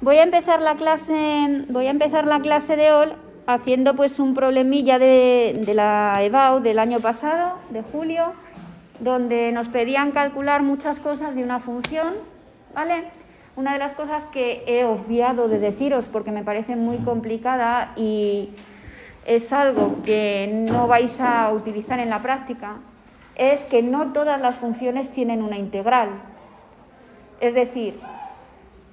Voy a empezar la clase de hoy haciendo pues un problemilla de la EBAU del año pasado, de julio, donde nos pedían calcular muchas cosas de una función, ¿vale? Una de las cosas que he obviado de deciros porque me parece muy complicada y es algo que no vais a utilizar en la práctica, es que no todas las funciones tienen una integral. Es decir,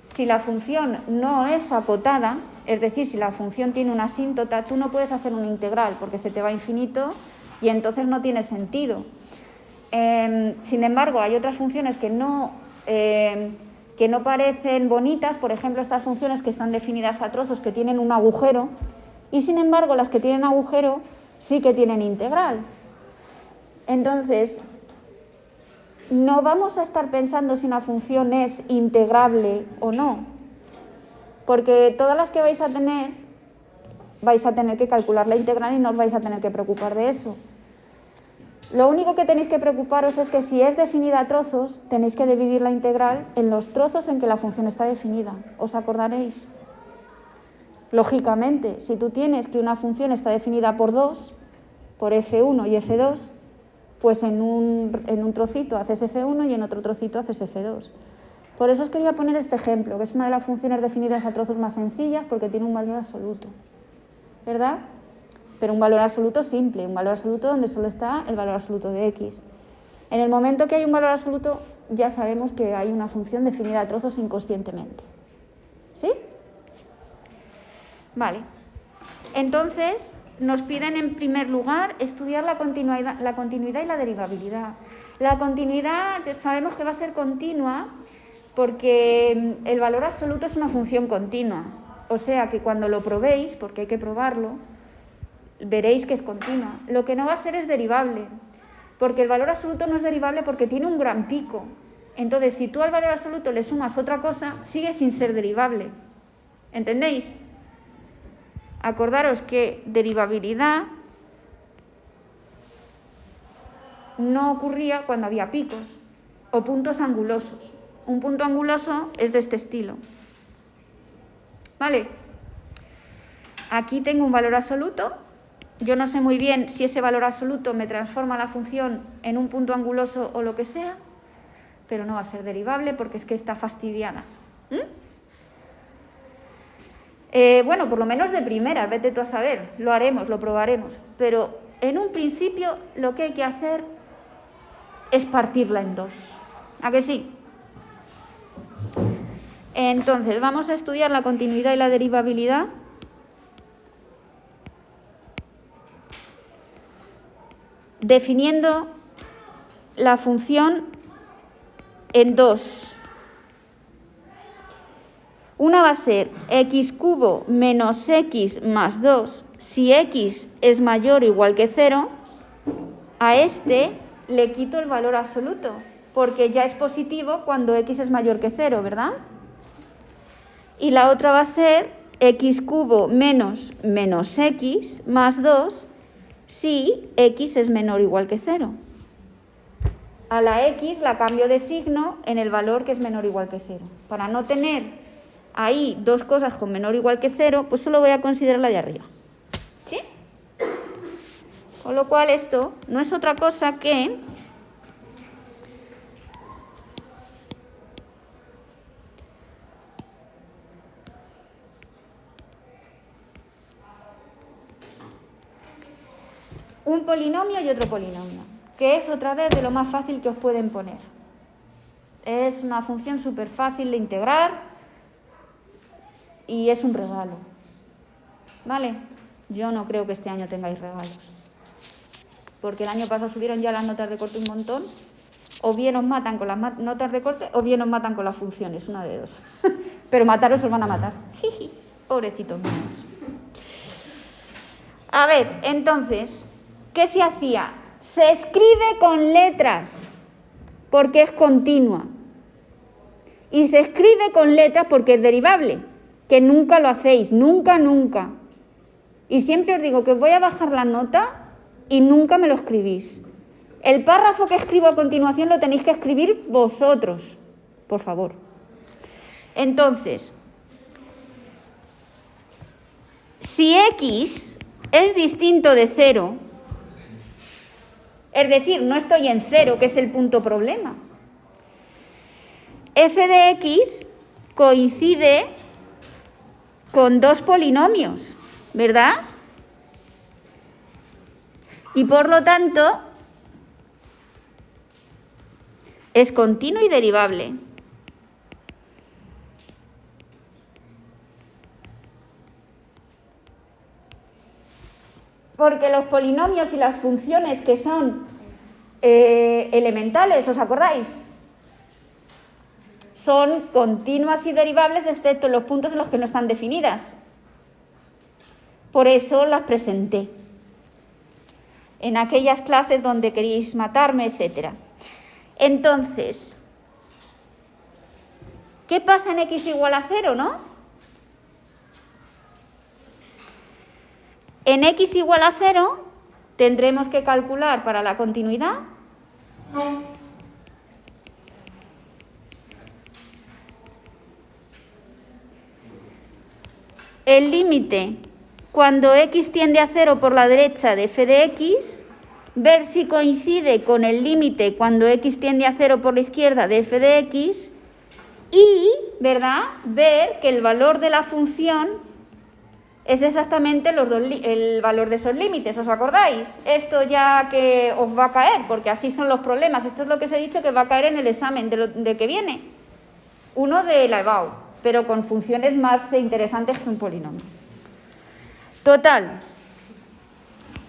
si la función no es acotada, es decir, si la función tiene una asíntota, tú no puedes hacer una integral porque se te va a infinito y entonces no tiene sentido. Sin embargo, hay otras funciones que no parecen bonitas, por ejemplo, estas funciones que están definidas a trozos que tienen un agujero, y sin embargo las que tienen agujero sí que tienen integral. Entonces, no vamos a estar pensando si una función es integrable o no, porque todas las que vais a tener que calcular la integral y no os vais a tener que preocupar de eso. Lo único que tenéis que preocuparos es que si es definida a trozos, tenéis que dividir la integral en los trozos en que la función está definida. ¿Os acordaréis? Lógicamente, si tú tienes que una función está definida por dos, por f1 y f2, pues en un trocito haces f1 y en otro trocito haces f2. Por eso os quería poner este ejemplo, que es una de las funciones definidas a trozos más sencillas porque tiene un valor absoluto, ¿verdad? Pero un valor absoluto simple, un valor absoluto donde solo está el valor absoluto de x. En el momento que hay un valor absoluto, ya sabemos que hay una función definida a trozos inconscientemente. ¿Sí? Vale. Entonces, nos piden en primer lugar estudiar la continuidad y la derivabilidad. La continuidad sabemos que va a ser continua porque el valor absoluto es una función continua. O sea que cuando lo probéis, porque hay que probarlo, veréis que es continua. Lo que no va a ser es derivable, porque el valor absoluto no es derivable porque tiene un gran pico. Entonces, si tú al valor absoluto le sumas otra cosa, sigue sin ser derivable. ¿Entendéis? Acordaros que derivabilidad no ocurría cuando había picos o puntos angulosos. Un punto anguloso es de este estilo. ¿Vale? Aquí tengo un valor absoluto. Yo no sé muy bien si ese valor absoluto me transforma la función en un punto anguloso o lo que sea, pero no va a ser derivable porque es que está fastidiada. Bueno, por lo menos de primeras, vete tú a saber, lo haremos, lo probaremos, pero en un principio lo que hay que hacer es partirla en dos. ¿A que sí? Entonces, vamos a estudiar la continuidad y la derivabilidad. Definiendo la función en dos. Una va a ser x cubo menos x más 2 si x es mayor o igual que 0. A este le quito el valor absoluto, porque ya es positivo cuando x es mayor que 0, ¿verdad? Y la otra va a ser x cubo menos x más 2 si x es menor o igual que 0. A la x la cambio de signo en el valor que es menor o igual que 0. Para no tener ahí dos cosas con menor o igual que 0, pues solo voy a considerar la de arriba. ¿Sí? Con lo cual esto no es otra cosa que un polinomio y otro polinomio, que es otra vez de lo más fácil que os pueden poner. Es una función súper fácil de integrar y es un regalo. ¿Vale? Yo no creo que este año tengáis regalos, porque el año pasado subieron ya las notas de corte un montón. O bien os matan con las notas de corte o bien os matan con las funciones, una de dos. Pero mataros os van a matar. Pobrecitos míos. A ver, entonces, ¿qué se hacía? Se escribe con letras porque es continua. Y se escribe con letras porque es derivable, que nunca lo hacéis, nunca. Y siempre os digo que os voy a bajar la nota y nunca me lo escribís. El párrafo que escribo a continuación lo tenéis que escribir vosotros, por favor. Entonces, si x es distinto de 0, es decir, no estoy en 0, que es el punto problema, f de x coincide con dos polinomios, ¿verdad? Y por lo tanto es continuo y derivable. Porque los polinomios y las funciones que son elementales, ¿os acordáis? Son continuas y derivables excepto en los puntos en los que no están definidas. Por eso las presenté en aquellas clases donde queréis matarme, etc. Entonces, ¿qué pasa en x igual a 0, no? En x igual a 0 tendremos que calcular para la continuidad el límite cuando x tiende a 0 por la derecha de f de x, ver si coincide con el límite cuando x tiende a 0 por la izquierda de f de x y, ¿verdad?, ver que el valor de la función es exactamente el valor de esos límites, ¿os acordáis? Esto ya que os va a caer, porque así son los problemas. Esto es lo que os he dicho que va a caer en el examen del que viene. Uno de la EBAU, pero con funciones más interesantes que un polinomio. Total,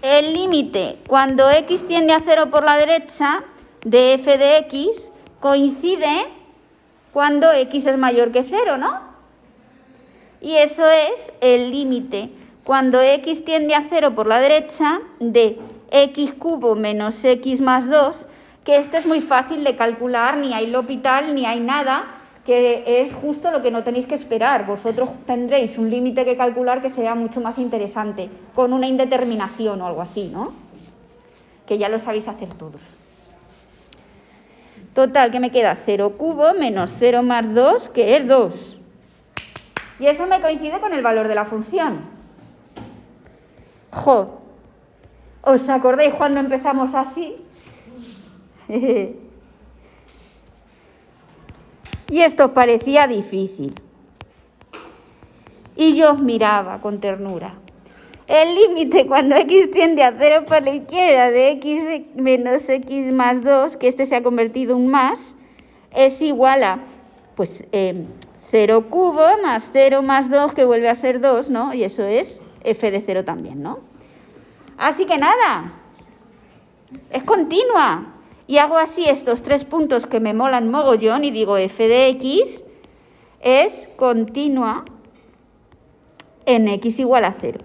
el límite cuando x tiende a 0 por la derecha de f de x coincide cuando x es mayor que 0, ¿no? Y eso es el límite cuando x tiende a 0 por la derecha de x cubo menos x más 2, que este es muy fácil de calcular, ni hay L'Hopital ni hay nada, que es justo lo que no tenéis que esperar. Vosotros tendréis un límite que calcular que sea mucho más interesante, con una indeterminación o algo así, ¿no? Que ya lo sabéis hacer todos. Total, ¿qué me queda? 0 cubo menos 0 más 2, que es 2. Y eso me coincide con el valor de la función. ¡Jo! ¿Os acordáis cuando empezamos así? Y esto os parecía difícil. Y yo os miraba con ternura. El límite cuando x tiende a 0 por la izquierda de x menos x más 2, que este se ha convertido en un más, es igual a, pues, 0 cubo más 0 más 2, que vuelve a ser 2, ¿no? Y eso es f de 0 también, ¿no? Así que nada, es continua. Y hago así estos tres puntos que me molan mogollón y digo f de x es continua en x igual a 0.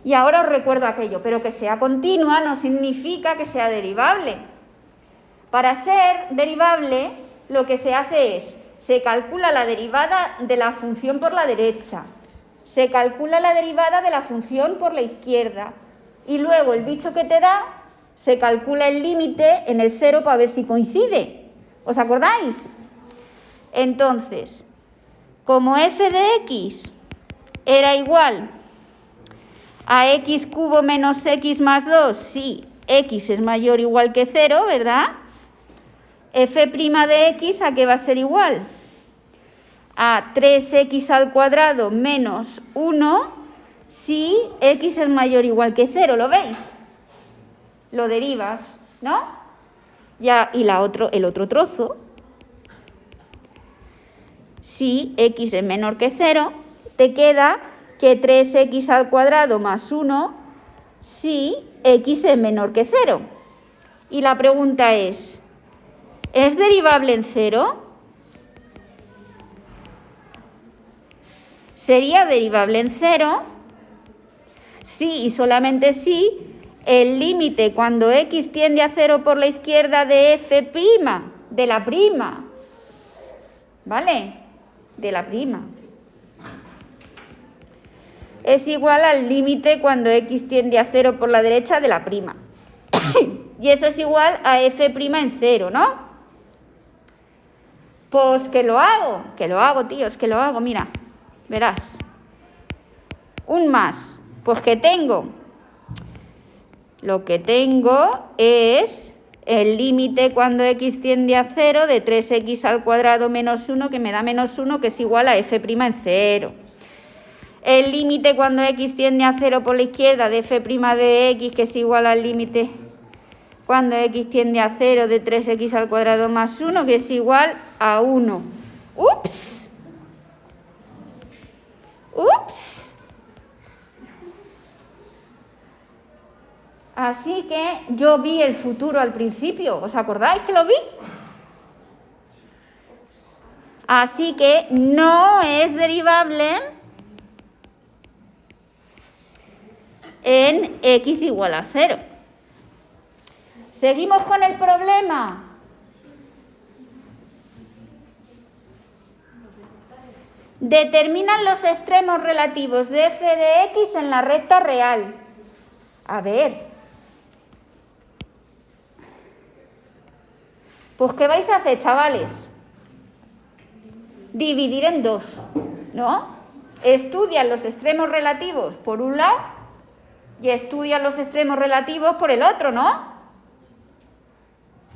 Y ahora os recuerdo aquello, pero que sea continua no significa que sea derivable. Para ser derivable, lo que se hace es, se calcula la derivada de la función por la derecha, se calcula la derivada de la función por la izquierda, y luego el bicho que te da, se calcula el límite en el 0 para ver si coincide. ¿Os acordáis? Entonces, como f de x era igual a x cubo menos x más 2, si x es mayor o igual que 0, ¿verdad? F' de x, ¿a qué va a ser igual? A 3x al cuadrado menos 1 si x es mayor o igual que 0, ¿lo veis? Lo derivas, ¿no? Ya, y el otro trozo, si x es menor que 0, te queda que 3x al cuadrado más 1 si x es menor que 0. Y la pregunta ¿es derivable en 0? ¿Sería derivable en 0? Sí y solamente sí. El límite cuando x tiende a 0 por la izquierda de f', de la prima, ¿vale? De la prima. Es igual al límite cuando x tiende a 0 por la derecha de la prima. Y eso es igual a f' en 0, ¿no? Pues que lo hago, tíos, que lo hago, mira, verás. Un más Pues ¿qué tengo? Lo que tengo es el límite cuando x tiende a 0 de 3x al cuadrado menos 1, que me da menos 1, que es igual a f' en 0. El límite cuando x tiende a 0 por la izquierda de f' de x, que es igual al límite cuando x tiende a 0 de 3x al cuadrado más 1, que es igual a 1. ¡Ups! ¡Ups! Así que yo vi el futuro al principio. ¿Os acordáis que lo vi? Así que no es derivable en x igual a 0. Seguimos con el problema. Determinan los extremos relativos de f de x en la recta real. A ver. Pues ¿qué vais a hacer, chavales? Dividir en dos, ¿no? Estudian los extremos relativos por un lado y estudian los extremos relativos por el otro, ¿no?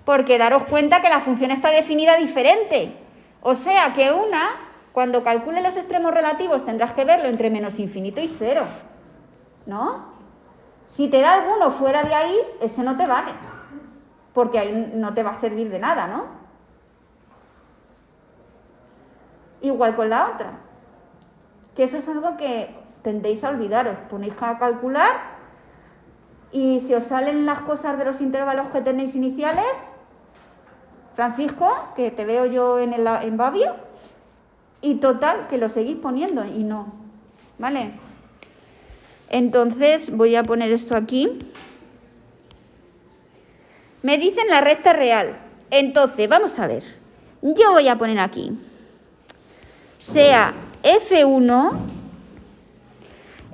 Porque daros cuenta que la función está definida diferente. O sea que una, cuando calcule los extremos relativos, tendrás que verlo entre menos infinito y 0, ¿no? Si te da alguno fuera de ahí, ese no te vale, porque ahí no te va a servir de nada, ¿no? Igual con la otra, que eso es algo que tendéis a olvidaros. Ponéis a calcular y si os salen las cosas de los intervalos que tenéis iniciales, Francisco, que te veo yo en Babio, y total, que lo seguís poniendo y no, ¿vale? Entonces voy a poner esto aquí. Me dicen la recta real. Entonces, vamos a ver. Yo voy a poner aquí. Sea f1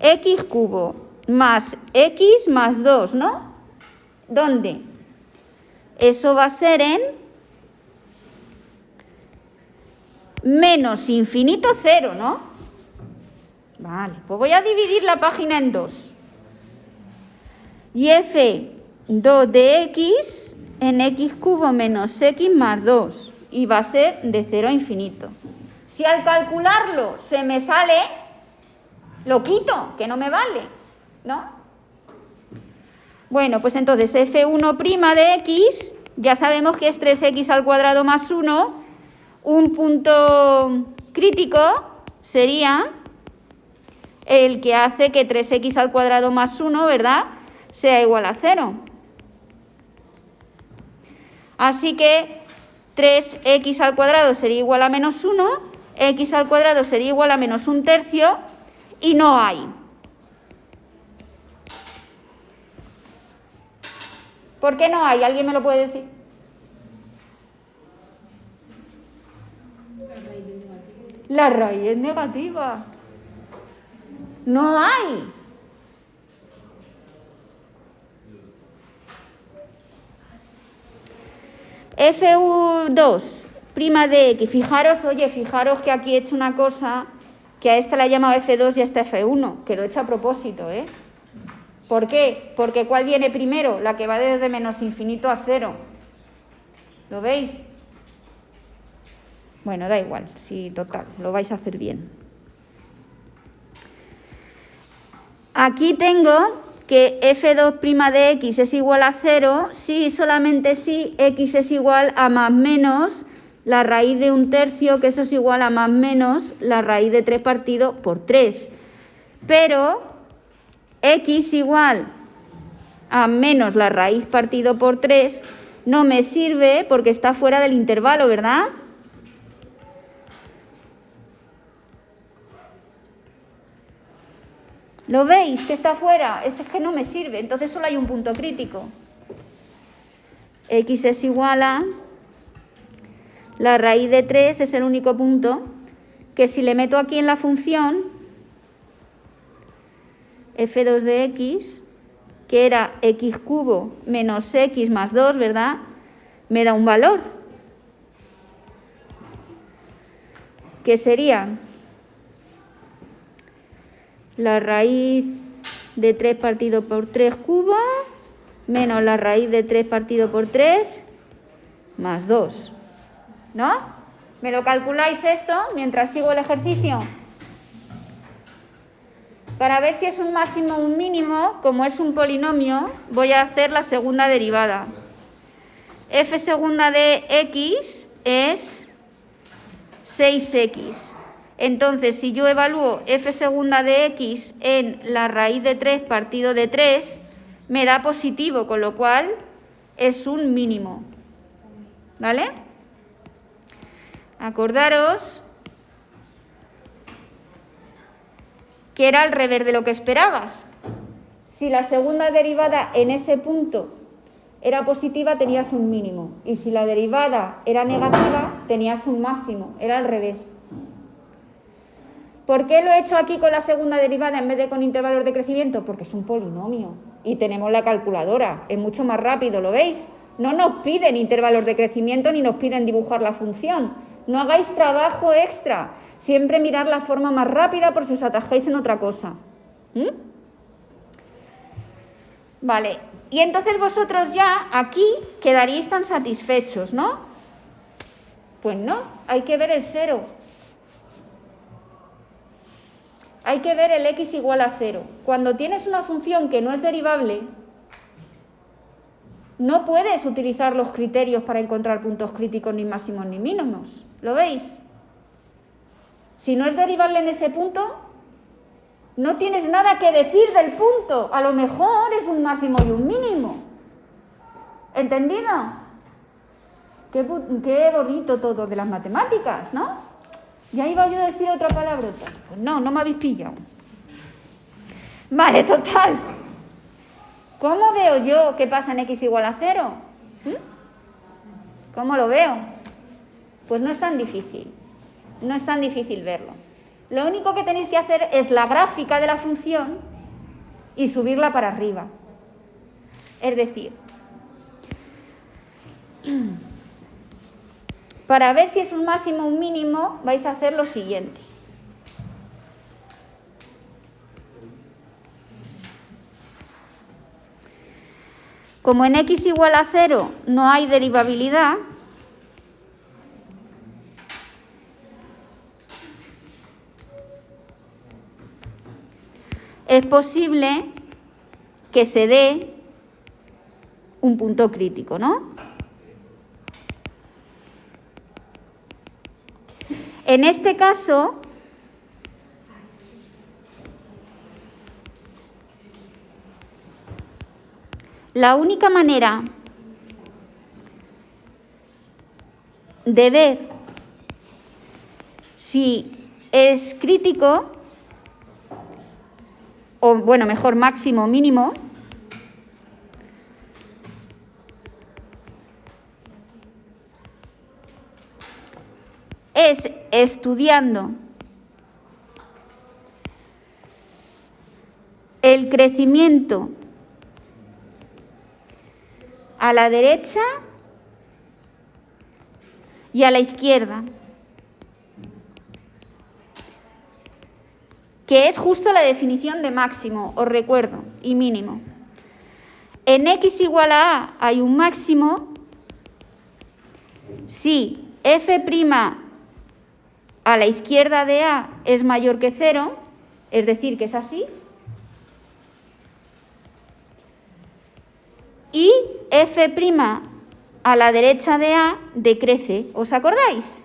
x cubo más x más 2, ¿no? ¿Dónde? Eso va a ser en menos infinito 0, ¿no? Vale, pues voy a dividir la página en dos. Y f2 de x en x cubo menos x más 2. Y va a ser de 0 a infinito. Si al calcularlo se me sale, lo quito, que no me vale, ¿no? Bueno, pues entonces f1' de x, ya sabemos que es 3x al cuadrado más 1. Un punto crítico sería el que hace que 3x al cuadrado más 1, ¿verdad?, sea igual a 0. Así que 3x al cuadrado sería igual a menos 1, x al cuadrado sería igual a menos 1/3 y no hay. ¿Por qué no hay? ¿Alguien me lo puede decir? La raíz es negativa. No hay. f2' de x. Fijaros que aquí he hecho una cosa, que a esta la he llamado f2 y a esta f1, que lo he hecho a propósito, ¿eh? ¿Por qué? Porque ¿cuál viene primero? La que va desde menos infinito a 0. ¿Lo veis? Bueno, da igual, sí, total, lo vais a hacer bien. Aquí tengo que f2' de x es igual a 0 si, solamente si, x es igual a más menos la raíz de 1/3, que eso es igual a más menos la raíz de 3 partido por 3. Pero x igual a menos la raíz partido por 3 no me sirve porque está fuera del intervalo, ¿verdad? ¿Lo veis que está fuera? Es que no me sirve, entonces solo hay un punto crítico. X es igual a la raíz de 3, es el único punto que si le meto aquí en la función f2 de x, que era x cubo menos x más 2, ¿verdad?, me da un valor, que sería la raíz de 3 partido por 3 cubo menos la raíz de 3 partido por 3 más 2. ¿No? ¿Me lo calculáis esto mientras sigo el ejercicio? Para ver si es un máximo o un mínimo, como es un polinomio, voy a hacer la segunda derivada. F segunda de x es 6x. Entonces, si yo evalúo f segunda de x en la raíz de 3 partido de 3, me da positivo, con lo cual es un mínimo. ¿Vale? Acordaros que era al revés de lo que esperabas. Si la segunda derivada en ese punto era positiva, tenías un mínimo. Y si la derivada era negativa, tenías un máximo. Era al revés. ¿Por qué lo he hecho aquí con la segunda derivada en vez de con intervalos de crecimiento? Porque es un polinomio y tenemos la calculadora. Es mucho más rápido, ¿lo veis? No nos piden intervalos de crecimiento ni nos piden dibujar la función. No hagáis trabajo extra. Siempre mirad la forma más rápida por si os atascáis en otra cosa. Vale. Y entonces vosotros ya aquí quedaríais tan satisfechos, ¿no? Pues no, hay que ver el 0. Hay que ver el x igual a 0. Cuando tienes una función que no es derivable, no puedes utilizar los criterios para encontrar puntos críticos ni máximos ni mínimos. ¿Lo veis? Si no es derivable en ese punto, no tienes nada que decir del punto. A lo mejor es un máximo y un mínimo. ¿Entendido? Qué bonito todo de las matemáticas, ¿no? Ya iba yo a decir otra palabrota. Pues no, no me habéis pillado. Vale, total. ¿Cómo veo yo qué pasa en x igual a 0? ¿Cómo lo veo? Pues no es tan difícil. No es tan difícil verlo. Lo único que tenéis que hacer es la gráfica de la función y subirla para arriba. Es decir, para ver si es un máximo o un mínimo, vais a hacer lo siguiente. Como en x igual a 0 no hay derivabilidad, es posible que se dé un punto crítico, ¿no? En este caso, la única manera de ver si es crítico, o bueno, mejor máximo o mínimo, es estudiando el crecimiento a la derecha y a la izquierda, que es justo la definición de máximo, os recuerdo, y mínimo. En x igual a a hay un máximo si f' a la izquierda de a es mayor que 0, es decir, que es así, y f' a la derecha de a decrece. ¿Os acordáis?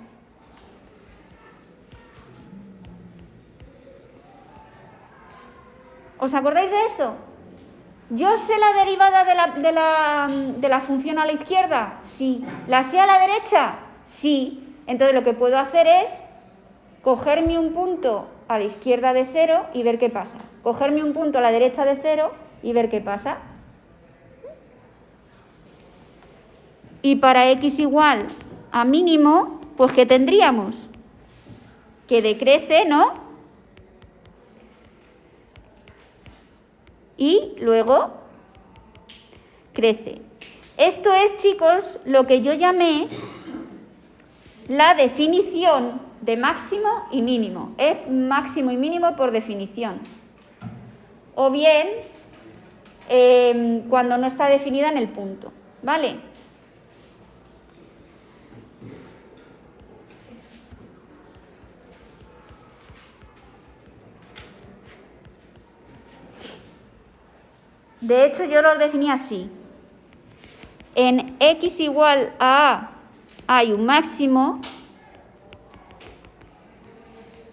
¿Os acordáis de eso? ¿Yo sé la derivada de la función a la izquierda? Sí. ¿La sé a la derecha? Sí. Entonces lo que puedo hacer es cogerme un punto a la izquierda de 0 y ver qué pasa. Cogerme un punto a la derecha de 0 y ver qué pasa. Y para x igual a mínimo, pues ¿qué tendríamos? Que decrece, ¿no? Y luego crece. Esto es, chicos, lo que yo llamé la definición de máximo y mínimo. Es máximo y mínimo por definición. o bien cuando no está definida en el punto, ¿vale? De hecho, yo los definí así. En x igual a A hay un máximo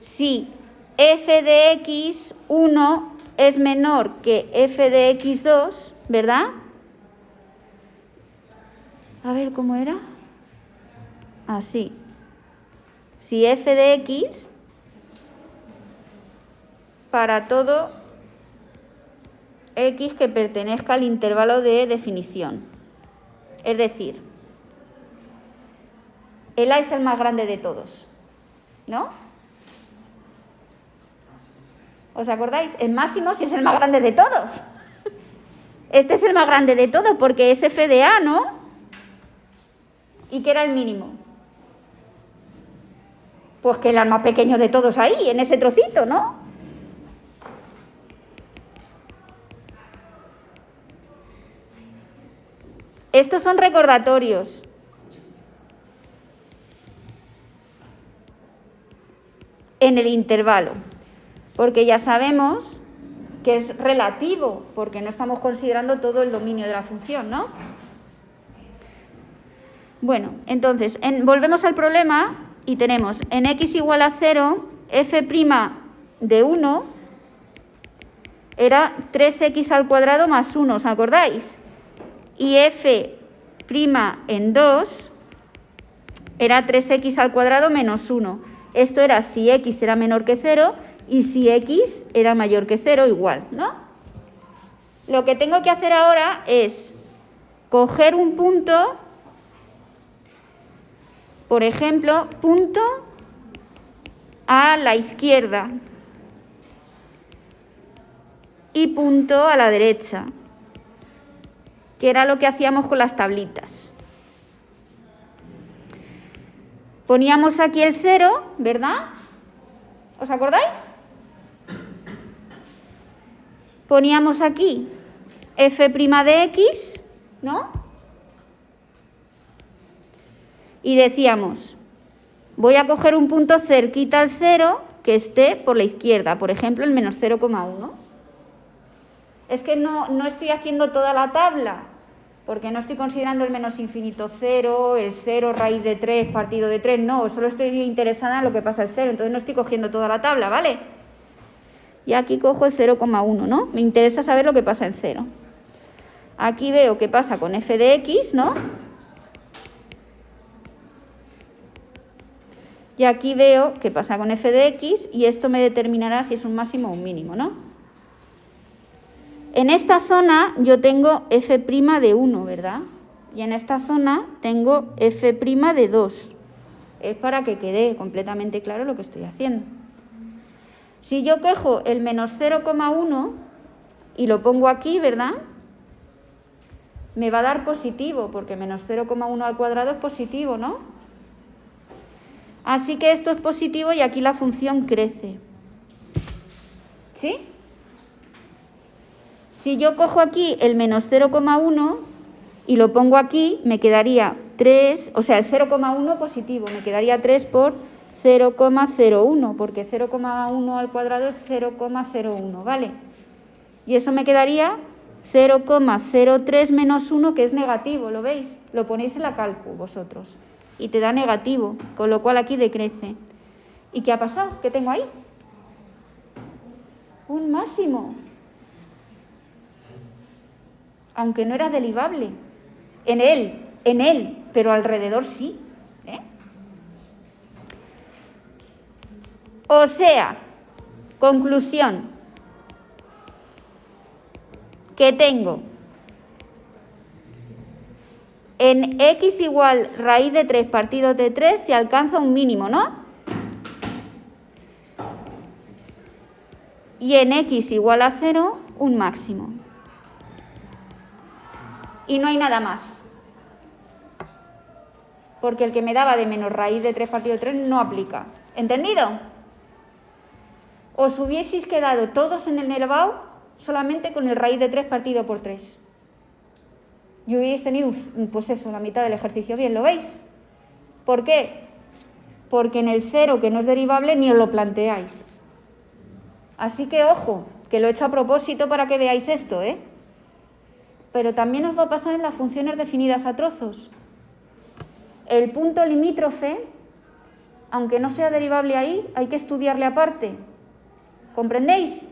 si f de x1 es menor que f de x2, ¿verdad? A ver, ¿cómo era? Así. Si f de x para todo x que pertenezca al intervalo de definición. Es decir, el A es el más grande de todos, ¿no? ¿Os acordáis? El máximo sí es el más grande de todos. Este es el más grande de todos porque es f de A, ¿no? ¿Y qué era el mínimo? Pues que era el más pequeño de todos ahí, en ese trocito, ¿no? Estos son recordatorios. En el intervalo, porque ya sabemos que es relativo, porque no estamos considerando todo el dominio de la función, ¿no? Bueno, entonces, volvemos al problema y tenemos en x igual a 0, f' de 1 era 3x al cuadrado más 1, ¿os acordáis? Y f' en 2 era 3x al cuadrado menos 1. Esto era si x era menor que 0 y si x era mayor que 0 igual, ¿no? Lo que tengo que hacer ahora es coger un punto, por ejemplo, punto a la izquierda y punto a la derecha, que era lo que hacíamos con las tablitas. Poníamos aquí el 0, ¿verdad? ¿Os acordáis? Poníamos aquí f' de x, ¿no? Y decíamos, voy a coger un punto cerquita al 0 que esté por la izquierda, por ejemplo, el menos 0,1. Es que no estoy haciendo toda la tabla, porque no estoy considerando el menos infinito 0, el 0 raíz de 3 partido de 3, no, solo estoy interesada en lo que pasa el 0, entonces no estoy cogiendo toda la tabla, ¿vale? Y aquí cojo el 0,1, ¿no? Me interesa saber lo que pasa en 0. Aquí veo qué pasa con f de x, ¿no? Y aquí veo qué pasa con f de x y esto me determinará si es un máximo o un mínimo, ¿no? En esta zona yo tengo f' de 1, ¿verdad? Y en esta zona tengo f' de 2. Es para que quede completamente claro lo que estoy haciendo. Si yo cojo el menos 0,1 y lo pongo aquí, ¿verdad? Me va a dar positivo, porque menos 0,1 al cuadrado es positivo, ¿no? Así que esto es positivo y aquí la función crece. ¿Sí? Si yo cojo aquí el menos 0,1 y lo pongo aquí, me quedaría 3, o sea, el 0,1 positivo, me quedaría 3 por 0,01, porque 0,1 al cuadrado es 0,01, ¿vale? Y eso me quedaría 0,03 menos 1, que es negativo, ¿lo veis? Lo ponéis en la calcu vosotros. Y te da negativo, con lo cual aquí decrece. ¿Y qué ha pasado? ¿Qué tengo ahí? Un máximo. Aunque no era derivable. En él, pero alrededor sí. ¿Eh? O sea, conclusión, que tengo en x igual raíz de 3 partido de 3 se alcanza un mínimo, ¿no? Y en x igual a 0, un máximo. Y no hay nada más. Porque el que me daba de menos raíz de 3 partido de 3 no aplica. ¿Entendido? Os hubieseis quedado todos en el elevado solamente con el raíz de 3 partido por 3. Y hubierais tenido, pues eso, la mitad del ejercicio. Bien, ¿lo veis? ¿Por qué? Porque en el 0, que no es derivable, ni os lo planteáis. Así que, ojo, que lo he hecho a propósito para que veáis esto, ¿eh? Pero también os va a pasar en las funciones definidas a trozos. El punto limítrofe, aunque no sea derivable ahí, hay que estudiarle aparte. ¿Comprendéis?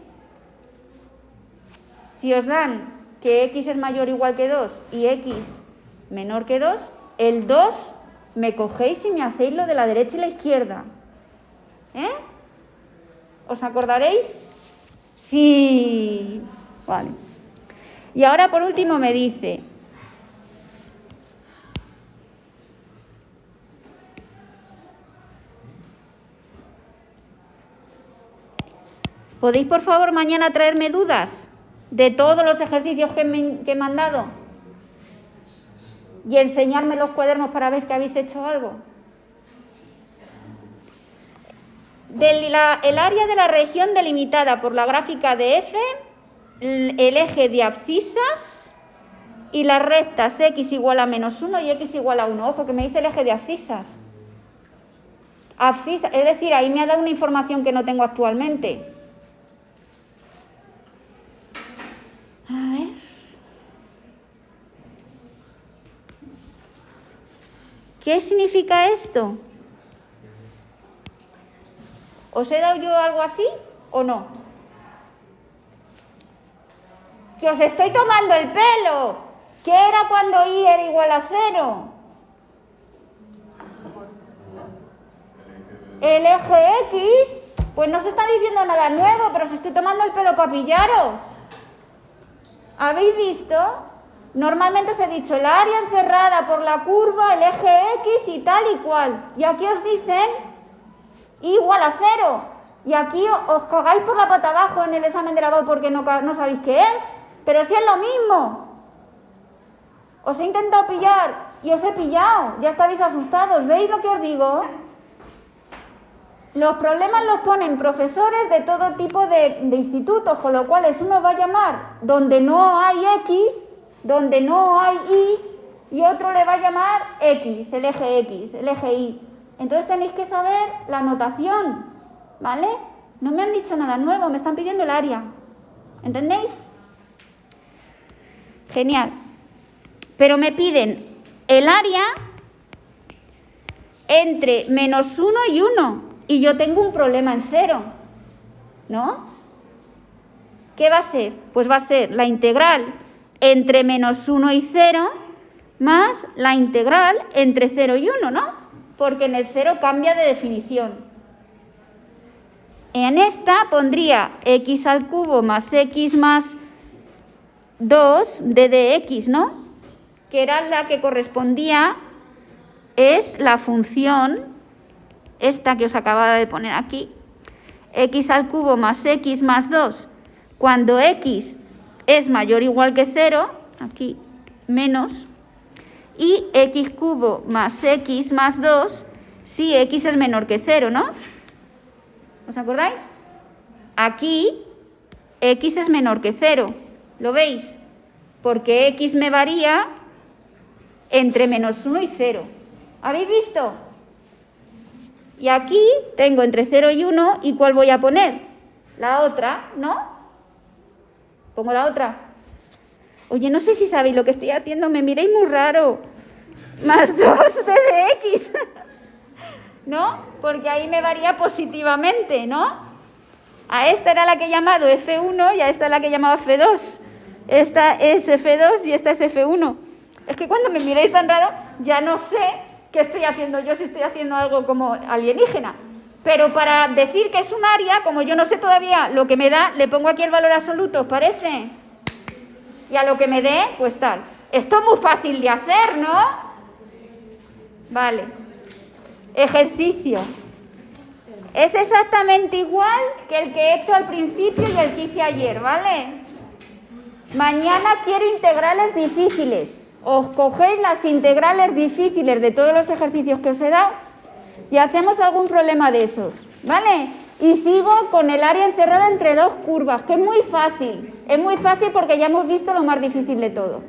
Si os dan que x es mayor o igual que 2 y x menor que 2, el 2 me cogéis y me hacéis lo de la derecha y la izquierda. ¿Eh? ¿Os acordaréis? Sí. Vale. Y ahora por último me dice... ¿Podéis por favor mañana traerme dudas de todos los ejercicios que he mandado? Y enseñarme los cuadernos para ver que habéis hecho algo. El área de la región delimitada por la gráfica de F, el eje de abscisas y las rectas x igual a menos 1 y x igual a 1. Ojo, que me dice el eje de abscisas. Abscisas, es decir, ahí me ha dado una información que no tengo actualmente. A ver. ¿Qué significa esto? ¿Os he dado yo algo así o no? Que os estoy tomando el pelo. ¿Qué era cuando y era igual a 0? El eje X, pues no se está diciendo nada nuevo, pero os estoy tomando el pelo para pillaros. ¿Habéis visto? Normalmente os he dicho el área encerrada por la curva, el eje X y tal y cual. Y aquí os dicen igual a 0. Y aquí os cagáis por la pata abajo en el examen de lavado porque no sabéis qué es. Pero sí es lo mismo. Os he intentado pillar y os he pillado. Ya estabais asustados. ¿Veis lo que os digo? Los problemas los ponen profesores de todo tipo de institutos, con lo cual uno va a llamar donde no hay X, donde no hay Y, y otro le va a llamar X, el eje Y. Entonces tenéis que saber la notación, ¿vale? No me han dicho nada nuevo, me están pidiendo el área. ¿Entendéis? Genial. Pero me piden el área entre menos 1 y 1. Y yo tengo un problema en 0, ¿no? ¿Qué va a ser? Pues va a ser la integral entre menos 1 y 0 más la integral entre 0 y 1, ¿no? Porque en el 0 cambia de definición. En esta pondría x al cubo más x más 2 de dx, ¿no? Que era la que correspondía, es la función... esta que os acababa de poner aquí, x al cubo más x más 2, cuando x es mayor o igual que 0, aquí menos, y x cubo más x más 2, si x es menor que 0, ¿no? ¿Os acordáis? Aquí x es menor que 0, ¿lo veis? Porque x me varía entre menos 1 y 0. ¿Habéis visto? Y aquí tengo entre 0 y 1, ¿y cuál voy a poner? La otra, ¿no? Pongo la otra. Oye, no sé si sabéis lo que estoy haciendo, me miréis muy raro. Más 2 de dx. ¿No? Porque ahí me varía positivamente, ¿no? A esta era la que he llamado F1 y a esta es la que he llamado F2. Esta es F2 y esta es F1. Es que cuando me miréis tan raro, ya no sé... ¿qué estoy haciendo yo? Si estoy haciendo algo como alienígena. Pero para decir que es un área, como yo no sé todavía lo que me da, le pongo aquí el valor absoluto, ¿os parece? Y a lo que me dé, pues tal. Esto es muy fácil de hacer, ¿no? Vale. Ejercicio. Es exactamente igual que el que he hecho al principio y el que hice ayer, ¿vale? Mañana quiero integrales difíciles. Os cogéis las integrales difíciles de todos los ejercicios que os he dado y hacemos algún problema de esos, ¿vale? Y sigo con el área encerrada entre dos curvas, que es muy fácil. Es muy fácil porque ya hemos visto lo más difícil de todo.